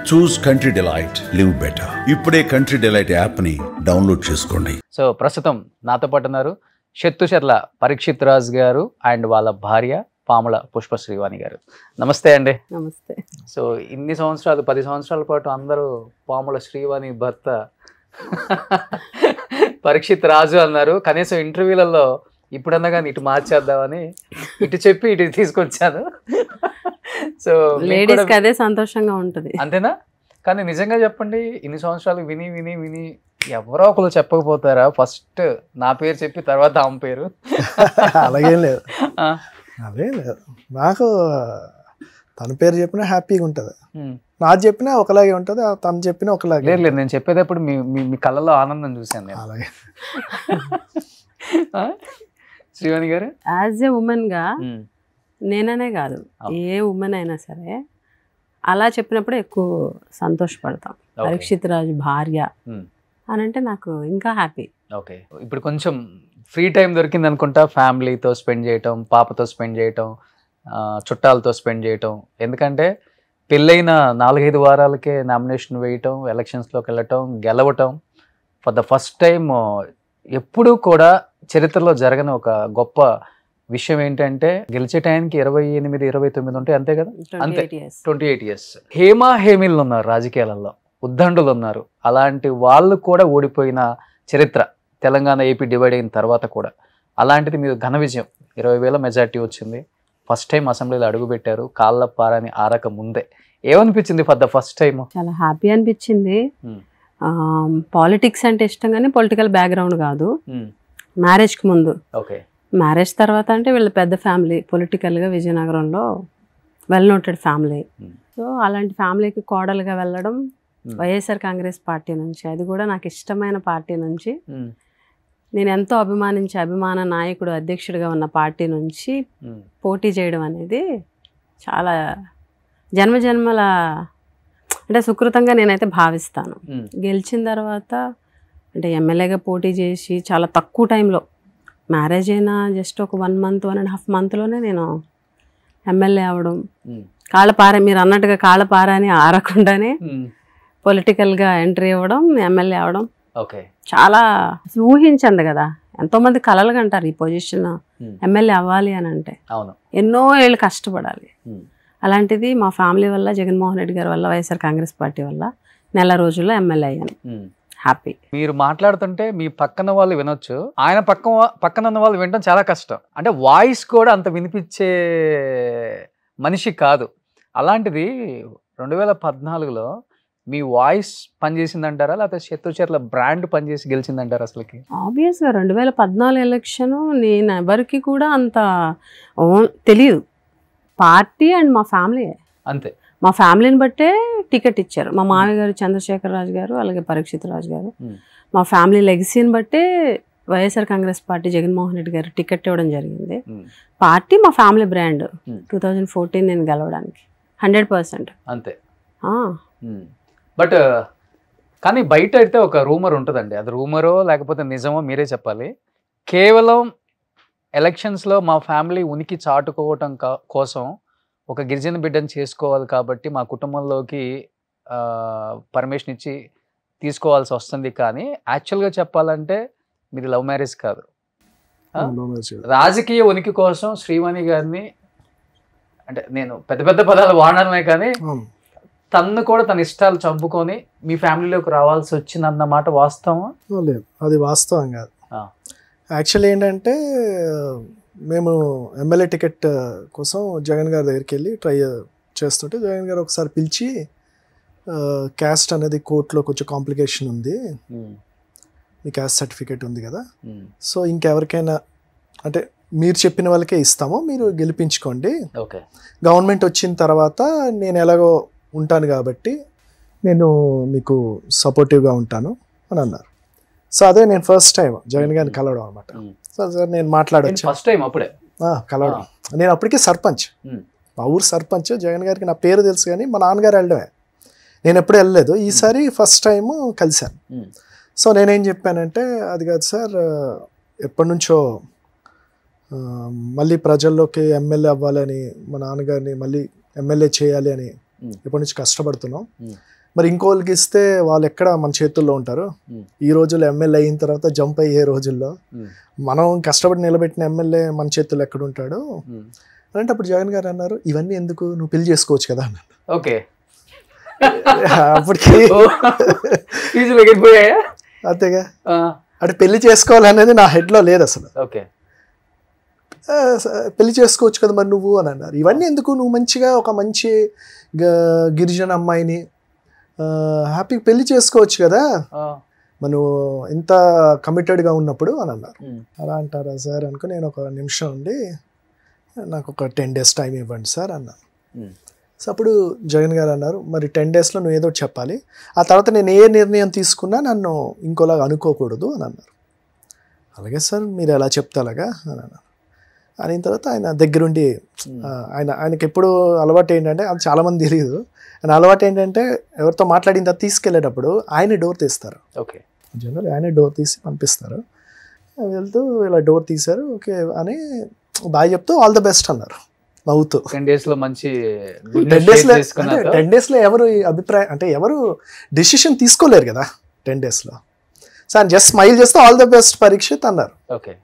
చూస్ country delight, live better. ఇప్పుడే country delight యాప్ని download చేసుకోండి. సో ప్రస్తుతం నాతో పాటు ఉన్నారు షెత్తుచెర్ల పరీక్షిత్ రాజ్ గారు అండ్ వాళ్ళ భార్య పాముల పుష్ప శ్రీవాణి గారు. నమస్తే అండి. నమస్తే. సో ఇన్ని సంవత్సరాలు 10 సంవత్సరాల పాటు అందరూ పాముల శ్రీవాణి భర్త పరీక్షిత్ రాజు అన్నారు. కనీసం ఇంటర్వ్యూలలో ఇప్పుడన్నా కానీ ఇటు మార్చేద్దామని ఇటు చెప్పి ఇటు తీసుకొచ్చాను. సో లేడీస్కి అదే సంతోషంగా ఉంటుంది, అంతేనా? కానీ నిజంగా చెప్పండి, ఇన్ని సంవత్సరాలు విని విని విని ఎవరో ఒకరు చెప్పకపోతారా? ఫస్ట్ నా పేరు చెప్పి తర్వాత ఆమె పేరు. అలాగేం లేదు, అదే లేదు. నాకు తన పేరు చెప్పినా హ్యాపీగా ఉంటుంది, నాకు చెప్పినా ఒకలాగే ఉంటుంది, తను చెప్పినా ఒకలాగే. లేదు లేదు, నేను చెప్పేటప్పుడు మీ కళ్ళలో ఆనందం చూశాను నేను. అలాగే శ్రీవాణి గారు యాజ్ ఏ ఉమెన్గా నేననే కాదు, ఏ ఉమెన్ అయినా సరే అలా చెప్పినప్పుడు ఎక్కువ సంతోషపడతాం. పరీక్షిత్ రాజు భార్య అని అంటే నాకు ఇంకా హ్యాపీ. ఓకే, ఇప్పుడు కొంచెం ఫ్రీ టైం దొరికింది అనుకుంటా, ఫ్యామిలీతో స్పెండ్ చేయటం, పాపతో స్పెండ్ చేయటం, చుట్టాలతో స్పెండ్ చేయటం. ఎందుకంటే పెళ్ళైన 4-5 వారాలకే నామినేషన్ వేయటం, ఎలక్షన్స్లోకి వెళ్ళటం, గెలవటం ఫర్ ద ఫస్ట్ టైం. ఎప్పుడూ కూడా చరిత్రలో జరగని ఒక గొప్ప విషయం ఏంటంటే గెలిచే టైంకి 28-29 ఉంటాయి, అంతే కదా? అంతే, 28 ఇయర్స్. హేమా హేమిలు ఉన్నారు రాజకీయాలలో, ఉద్దండులు ఉన్నారు. అలాంటి వాళ్ళు కూడా ఓడిపోయిన చరిత్ర తెలంగాణ ఏపీ డివైడ్ అయిన తర్వాత కూడా. అలాంటిది మీరు ఘన విజయం, 20,000 మెజార్టీ వచ్చింది. ఫస్ట్ టైం అసెంబ్లీలో అడుగుపెట్టారు, కాళ్ళ పారని ఆరక ముందే. ఏమనిపించింది ఫర్ ద ఫస్ట్ టైం? చాలా హ్యాపీ అనిపించింది. పాలిటిక్స్ అంటే ఇష్టం కానీ పొలిటికల్ బ్యాక్గ్రౌండ్ కాదు. మ్యారేజ్కి ముందు, ఓకే. మ్యారేజ్ తర్వాత అంటే వీళ్ళ పెద్ద ఫ్యామిలీ, పొలిటికల్గా విజయనగరంలో వెల్ నోటెడ్ ఫ్యామిలీ. సో అలాంటి ఫ్యామిలీకి కోడలుగా వెళ్ళడం వైఎస్ఆర్ కాంగ్రెస్ పార్టీ నుంచి, అది కూడా నాకు ఇష్టమైన పార్టీ నుంచి, నేను ఎంతో అభిమానించే అభిమాన నాయకుడు అధ్యక్షుడిగా ఉన్న పార్టీ నుంచి పోటీ చేయడం అనేది చాలా జన్మజన్మల అంటే సుకృతంగా నేనైతే భావిస్తాను. గెలిచిన తర్వాత అంటే ఎమ్మెల్యేగా పోటీ చేసి చాలా తక్కువ టైంలో, మ్యారేజ్ అయినా జస్ట్ ఒక 1 month 1.5 monthలోనే నేను ఎమ్మెల్యే అవ్వడం, కాళ్ళపార మీరు అన్నట్టుగా కాళ్ళపార అని ఆరకుండానే పొలిటికల్గా ఎంట్రీ అవ్వడం, ఎమ్మెల్యే అవ్వడం. ఓకే, చాలా ఊహించండి కదా, ఎంతోమంది కలలుగా అంటారు ఈ పొజిషన్ ఎమ్మెల్యే అవ్వాలి అని అంటే. అవును, ఎన్నో ఏళ్ళు కష్టపడాలి. అలాంటిది మా ఫ్యామిలీ వల్ల, జగన్మోహన్ రెడ్డి గారి వల్ల, వైఎస్ఆర్ కాంగ్రెస్ పార్టీ వల్ల నెల రోజుల్లో ఎమ్మెల్యే అయ్యాను. హ్యాపీ. మీరు మాట్లాడుతుంటే మీ పక్కన వాళ్ళు వినొచ్చు, ఆయన పక్కన ఉన్న వాళ్ళు వినడం చాలా కష్టం. అంటే వాయిస్ కూడా అంత వినిపించే మనిషి కాదు. అలాంటిది 2014లో మీ వాయిస్ పనిచేసిందంటారా, లేకపోతే షెత్తుచెర్ల బ్రాండ్ పనిచేసి గెలిచిందంటారా? అసలుకి ఆబ్వియస్గా 2014 ఎలక్షన్ నేను ఎవరికి కూడా అంత తెలియదు. పార్టీ అండ్ మా ఫ్యామిలీ, అంతే. మా ఫ్యామిలీని బట్టే టికెట్ ఇచ్చారు. మా మామయ్య గారు చంద్రశేఖర్ రాజు గారు, అలాగే పరీక్షిత్ రాజు గారు. మా ఫ్యామిలీ లెగసీని బట్టే వైఎస్ఆర్ కాంగ్రెస్ పార్టీ జగన్మోహన్ రెడ్డి గారు టికెట్ ఇవ్వడం జరిగింది. పార్టీ మా ఫ్యామిలీ బ్రాండ్. 2014 నేను గెలవడానికి 100%. అంతే. బట్ కానీ బయట అయితే ఒక రూమర్ ఉంటుందండి, అది రూమరో లేకపోతే నిజమో మీరే చెప్పాలి. కేవలం ఎలక్షన్స్లో మా ఫ్యామిలీ ఉనికి చాటుకోవటం కోసం ఒక గిరిజన బిడ్డను చేసుకోవాలి కాబట్టి మా కుటుంబంలోకి పర్మిషన్ ఇచ్చి తీసుకోవాల్సి వస్తుంది. కానీ యాక్చువల్గా చెప్పాలంటే మీది లవ్ మ్యారేజ్ కాదు, రాజకీయ ఉనికి కోసం శ్రీవాణి గారిని, అంటే నేను పెద్ద పెద్ద పదాలు వాడడమే కానీ తన్ను కూడా తన ఇష్టాలు చంపుకొని మీ ఫ్యామిలీలోకి రావాల్సి వచ్చిందన్నమాట వాస్తవం? లేదు, అది వాస్తవం కాదు. యాక్చువల్లీ ఏంటంటే మేము ఎమ్మెల్యే టికెట్ కోసం జగన్ గారి దగ్గరికి వెళ్ళి ట్రై చేస్తుంటే జగన్ గారు ఒకసారి పిలిచి, క్యాస్ట్ అనేది కోర్టులో కొంచెం కాంప్లికేషన్ ఉంది, మీ క్యాస్ట్ సర్టిఫికేట్ ఉంది కదా, సో ఇంకెవరికైనా అంటే మీరు చెప్పిన వాళ్ళకే ఇస్తాము, మీరు గెలిపించుకోండి, గవర్నమెంట్ వచ్చిన తర్వాత నేను ఎలాగో ఉంటాను కాబట్టి నేను మీకు సపోర్టివ్గా ఉంటాను అని అన్నారు. సో అదే నేను ఫస్ట్ టైం జగన్ గారిని కలవడం అనమాట. సో సార్ నేను మాట్లాడచ్చు, ఫస్ట్ టైం అప్పుడే కలవడం. నేను అప్పటికే సర్పంచ్, మా ఊరు సర్పంచ్. జగన్ గారికి నా పేరు తెలుసు కానీ మా నాన్నగారు వెళ్ళడమే, నేను ఎప్పుడు వెళ్ళలేదు. ఈసారి ఫస్ట్ టైము కలిశాను. సో నేనేం చెప్పానంటే, అది కాదు సార్, ఎప్పటి నుంచో మళ్ళీ ప్రజల్లోకి ఎమ్మెల్యే అవ్వాలని, మా నాన్నగారిని మళ్ళీ ఎమ్మెల్యే చేయాలి అని ఎప్పటి నుంచి కష్టపడుతున్నాం. మరి ఇంకోళ్ళకి ఇస్తే వాళ్ళు ఎక్కడ మన చేతుల్లో ఉంటారు. ఈ రోజుల్లో ఎమ్మెల్యే అయిన తర్వాత జంప్ అయ్యే రోజుల్లో మనం కష్టపడి నిలబెట్టిన ఎమ్మెల్యే మన చేతుల్లో ఎక్కడ ఉంటాడు అంటే అప్పుడు జగన్ గారు అన్నారు, ఇవన్నీ ఎందుకు, నువ్వు పెళ్లి చేసుకోవచ్చు కదా అన్నాడు. ఓకే, అప్పటికి అంతేగా, అంటే పెళ్లి చేసుకోవాలనేది నా హెడ్లో లేదు అసలు. ఓకే, పెళ్లి చేసుకోవచ్చు కదా మరి నువ్వు అని అన్నారు. ఇవన్నీ ఎందుకు, నువ్వు మంచిగా ఒక మంచి గిరిజన అమ్మాయిని హ్యాపీగా పెళ్లి చేసుకోవచ్చు కదా మనం ఇంత కమిటెడ్గా ఉన్నప్పుడు అని అన్నారు. అలా అంటారా సార్ అనుకుని నేను ఒక నిమిషం ఉండి నాకు ఒక 10 days టైం ఇవ్వండి సార్ అన్నాను. సో అప్పుడు జగన్ గారు అన్నారు, మరి 10 daysలో నువ్వు ఏదో చెప్పాలి, ఆ తర్వాత నేను ఏ నిర్ణయం తీసుకున్నా నన్ను ఇంకోలాగా అనుకోకూడదు అని అన్నారు. అలాగే సార్ మీరు ఎలా చెప్తే అలాగా అని అన్నారు. అయిన తర్వాత ఆయన దగ్గరుండి ఆయనకి ఎప్పుడు అలవాటు ఏంటంటే, అది చాలామంది తెలియదు, ఆయన అలవాటు ఏంటంటే ఎవరితో మాట్లాడిన తర్వాత తీసుకెళ్ళేటప్పుడు ఆయన డోర్ తీస్తారు. ఓకే, జనరల్ ఆయన డోర్ తీసి పంపిస్తారు. వెళ్తూ ఇలా డోర్ తీశారు, ఓకే అని బాయ్ చెప్తూ ఆల్ ద బెస్ట్ అన్నారు నవ్వుతూ. 10 daysలో మంచి 10 daysలో ఎవరు అభిప్రాయం అంటే ఎవరు డెసిషన్ తీసుకోలేరు కదా 10 daysలో. సో ఆయన జస్ట్ స్మైల్ చేస్తూ ఆల్ ద బెస్ట్ పరీక్షిత్ అన్నారు. ఓకే,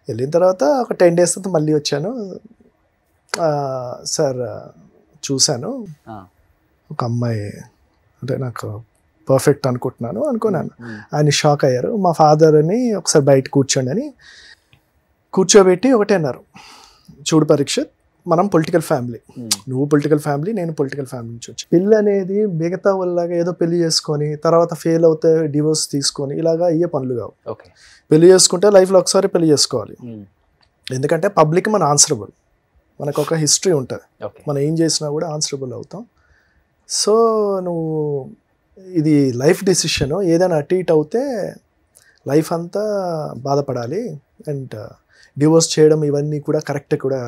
వెళ్ళిన తర్వాత ఒక 10 days తర్వాత మళ్ళీ వచ్చాను. సార్ చూశాను ఒక అమ్మాయి అంటే నాకు పర్ఫెక్ట్ అనుకున్నాను. ఆయన షాక్ అయ్యారు. మా ఫాదర్ని ఒకసారి బయట కూర్చోండి అని కూర్చోబెట్టి ఒకటే అన్నారు, చూడు పరీక్షిత్, మనం పొలిటికల్ ఫ్యామిలీ, నువ్వు పొలిటికల్ ఫ్యామిలీ, నేను పొలిటికల్ ఫ్యామిలీ నుంచి వచ్చి, పెళ్ళి అనేది మిగతా వాళ్ళలాగా ఏదో పెళ్లి చేసుకొని తర్వాత ఫెయిల్ అవుతే డివోర్స్ తీసుకొని ఇలాగా అయ్యే పనులు కావు. ఓకే, పెళ్లి చేసుకుంటే లైఫ్లో ఒకసారి పెళ్లి చేసుకోవాలి. ఎందుకంటే పబ్లిక్ మన ఆన్సరబుల్, మనకు ఒక హిస్టరీ ఉంటుంది, మనం ఏం చేసినా కూడా ఆన్సరబుల్ అవుతాం. సో నువ్వు ఇది లైఫ్ డెసిషన్, ఏదైనా అటు ఇటు అవుతే లైఫ్ అంతా బాధపడాలి. అండ్ డివోర్స్ చేయడం ఇవన్నీ కూడా కరెక్ట్ కూడా,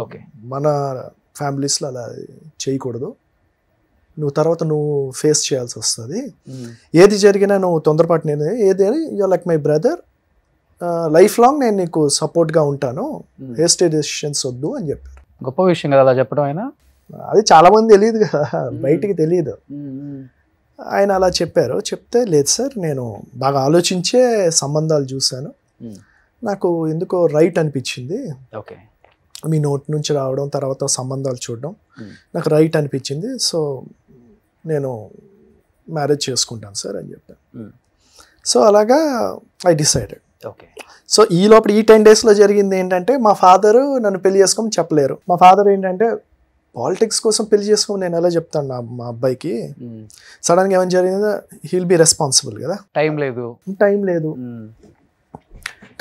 ఓకే, మన ఫ్యామిలీస్లో అలా చేయకూడదు. నువ్వు తర్వాత నువ్వు ఫేస్ చేయాల్సి వస్తుంది. ఏది జరిగినా నువ్వు తొందరపాటు నేను ఏది you like my brother, life long నేను నీకు సపోర్ట్గా ఉంటాను, హేస్టీ డెసిషన్స్ వద్దు అని చెప్పారు. గొప్ప విషయం కదా అలా చెప్పడం. ఆయన అది చాలామంది తెలియదు కదా, బయటికి తెలియదు. ఆయన అలా చెప్పారు. చెప్తే లేదు సార్, నేను బాగా ఆలోచించే సంబంధాలు చూశాను, నాకు ఎందుకో రైట్ అనిపించింది. ఓకే, మీ నోట్ నుంచి రావడం తర్వాత సంబంధాలు చూడడం నాకు రైట్ అనిపించింది. సో నేను మ్యారేజ్ చేసుకుంటాను సార్ అని చెప్పాను. సో అలాగా ఐ డిసైడెడ్. ఓకే, సో ఈ లోపల ఈ 10 daysలో జరిగింది ఏంటంటే, మా ఫాదరు నన్ను పెళ్లి చేసుకోమని చెప్పలేరు. మా ఫాదర్ ఏంటంటే, పాలిటిక్స్ కోసం పెళ్లి చేసుకోమని నేను ఎలా చెప్తాను మా అబ్బాయికి, సడన్గా ఏమైనా జరిగిందో హీల్ బి రెస్పాన్సిబుల్ కదా, టైం లేదు.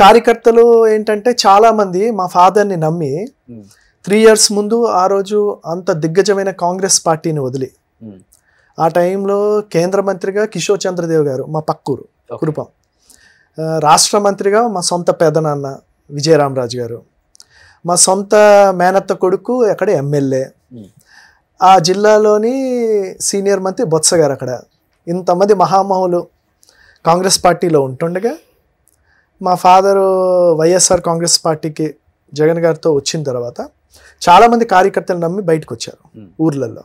కార్యకర్తలు ఏంటంటే చాలామంది మా ఫాదర్ని నమ్మి 3 years ముందు ఆ రోజు అంత దిగ్గజమైన కాంగ్రెస్ పార్టీని వదిలి, ఆ టైంలో కేంద్ర మంత్రిగా కిషోర్ చంద్రదేవ్ గారు మా పక్కూరు కురుపం, రాష్ట్ర మంత్రిగా మా సొంత పెదనాన్న విజయరామరాజు గారు, మా సొంత మేనత్త కొడుకు అక్కడ ఎమ్మెల్యే, ఆ జిల్లాలోని సీనియర్ మంత్రి బొత్స గారు, అక్కడ ఇంతమంది మహామహులు కాంగ్రెస్ పార్టీలో ఉంటుండగా మా ఫాదరు వైఎస్ఆర్ కాంగ్రెస్ పార్టీకి జగన్ గారితో వచ్చిన తర్వాత చాలామంది కార్యకర్తలు నమ్మి బయటకు వచ్చారు ఊర్లలో.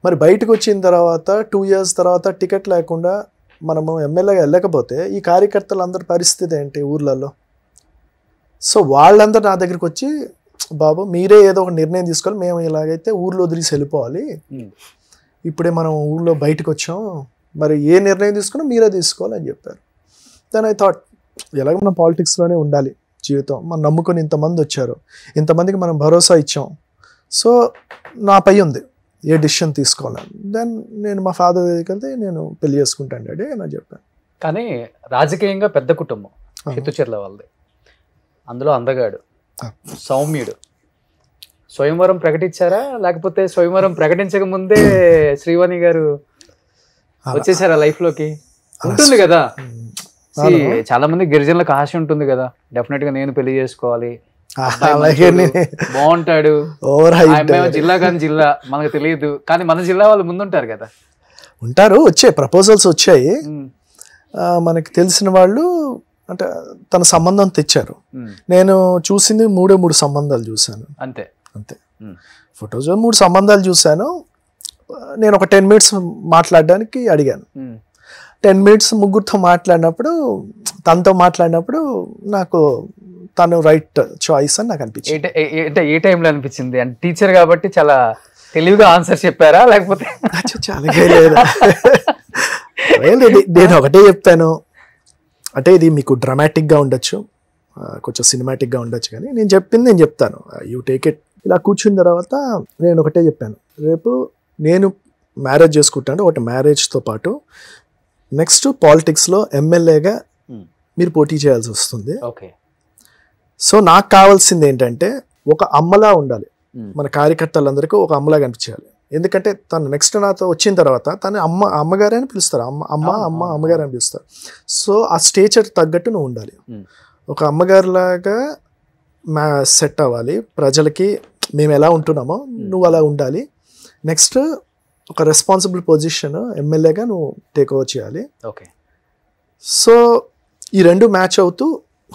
మరి బయటకు వచ్చిన తర్వాత 2 years తర్వాత టికెట్ లేకుండా మనము ఎమ్మెల్యేగా వెళ్ళకపోతే ఈ కార్యకర్తలందరి పరిస్థితి ఏంటి ఊర్లలో? సో వాళ్ళందరూ నా దగ్గరికి వచ్చి, బాబు మీరే ఏదో ఒక నిర్ణయం తీసుకోవాలి, మేము ఇలాగైతే ఊర్లో వదిలేసి వెళ్ళిపోవాలి, ఇప్పుడే మనం ఊళ్ళో బయటకు వచ్చాం, మరి ఏ నిర్ణయం తీసుకున్నా మీరే తీసుకోవాలని చెప్పారు. దెన్ ఐ థాట్, ఎలాగ మనం పాలిటిక్స్లోనే ఉండాలి జీవితం, మనం నమ్ముకొని ఇంతమంది వచ్చారు, ఇంతమందికి మనం భరోసా ఇచ్చాం, సో నాపై ఉంది ఏ డిసిషన్ తీసుకోవాలని. దెన్ నేను మా ఫాదర్ దగ్గరికి వెళ్తే, నేను పెళ్లి చేసుకుంటాను డాడీ అని చెప్పాను. కానీ రాజకీయంగా పెద్ద కుటుంబం చిత్తూరుల వాళ్ళది, అందులో అందగాడు, సౌమ్యుడు. స్వయంవరం ప్రకటించారా, లేకపోతే స్వయంవరం ప్రకటించక ముందే శ్రీవాణి గారు వచ్చేసారా లైఫ్లోకి? ఉంటుంది కదా, చాలా మంది గిరిజనులకు ఆశ ఉంటుంది కదా, డెఫినెట్ గా నేను పెళ్లి చేసుకోవాలి, బాగుంటాడు, జిల్లా కానీ జిల్లా మనకు తెలియదు, కానీ మన జిల్లా వాళ్ళు ముందుంటారు కదా. ఉంటారు, వచ్చాయి ప్రపోజల్స్ వచ్చాయి, మనకి తెలిసిన వాళ్ళు అంటే తన సంబంధం తెచ్చారు. నేను చూసింది 3 సంబంధాలు చూశాను, అంతే. ఫొటోస్ 3 సంబంధాలు చూశాను. నేను ఒక 10 minutes మాట్లాడడానికి అడిగాను. 10 minutes ముగ్గురితో మాట్లాడినప్పుడు, తనతో మాట్లాడినప్పుడు నాకు తను రైట్ చాయిస్ అని నాకు అనిపించింది. ఏ టైంలో అనిపించింది? అంటే టీచర్ కాబట్టి చాలా తెలివిగా ఆన్సర్ చెప్పారా లేకపోతే? చాలా నేను ఒకటే చెప్పాను, అంటే ఇది మీకు డ్రామాటిక్గా ఉండొచ్చు, కొంచెం సినిమాటిక్గా ఉండొచ్చు, కానీ నేను చెప్పింది నేను చెప్తాను, యూ టేక్ ఇట్. ఇలా కూర్చున్న తర్వాత నేను ఒకటే చెప్పాను, రేపు నేను మ్యారేజ్ చేసుకుంటాను, ఒకటి మ్యారేజ్తో పాటు నెక్స్ట్ పాలిటిక్స్లో ఎమ్మెల్యేగా మీరు పోటీ చేయాల్సి వస్తుంది. ఓకే. సో నాకు కావాల్సింది ఏంటంటే ఒక అమ్మలా ఉండాలి, మన కార్యకర్తలందరికీ ఒక అమ్మలా కనిపించాలి. ఎందుకంటే తను నెక్స్ట్ నాతో వచ్చిన తర్వాత తను అమ్మగారే అని పిలుస్తారు, అమ్మగారు అని పిలుస్తారు. సో ఆ స్టేచర్ తగ్గట్టు నువ్వు ఉండాలి, ఒక అమ్మగారిలాగా సెట్ అవ్వాలి, ప్రజలకి మేము ఎలా ఉంటున్నామో నువ్వు అలా ఉండాలి. నెక్స్ట్ ఒక రెస్పాన్సిబుల్ పొజిషన్ ఎమ్మెల్యేగా నువ్వు టేక్ ఓవర్ చేయాలి. ఓకే. సో ఈ రెండు మ్యాచ్ అవుతూ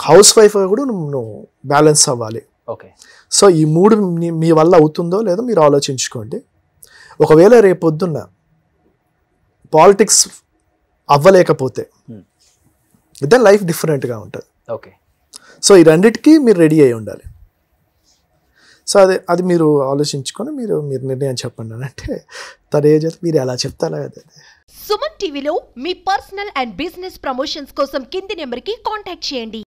హౌస్ వైఫ్గా కూడా నువ్వు బ్యాలెన్స్ అవ్వాలి. ఓకే. సో ఈ మూడు మీ వల్ల అవుతుందో లేదో మీరు ఆలోచించుకోండి. ఒకవేళ రేపొద్దున్న పాలిటిక్స్ అవ్వలేకపోతే దెన్ లైఫ్ డిఫరెంట్గా ఉంటుంది. ఓకే. సో ఈ రెండిటికి మీరు రెడీ అయి ఉండాలి. సో అది మీరు ఆలోచించుకొని మీరు నిర్ణయం చెప్పండి అని అంటే తను ఏం చెప్తే మీరు ఎలా చెప్తారా. సుమన్ టీవీలో మీ పర్సనల్ అండ్ బిజినెస్ ప్రమోషన్స్ కోసం కింది నెంబర్కి కాంటాక్ట్ చేయండి.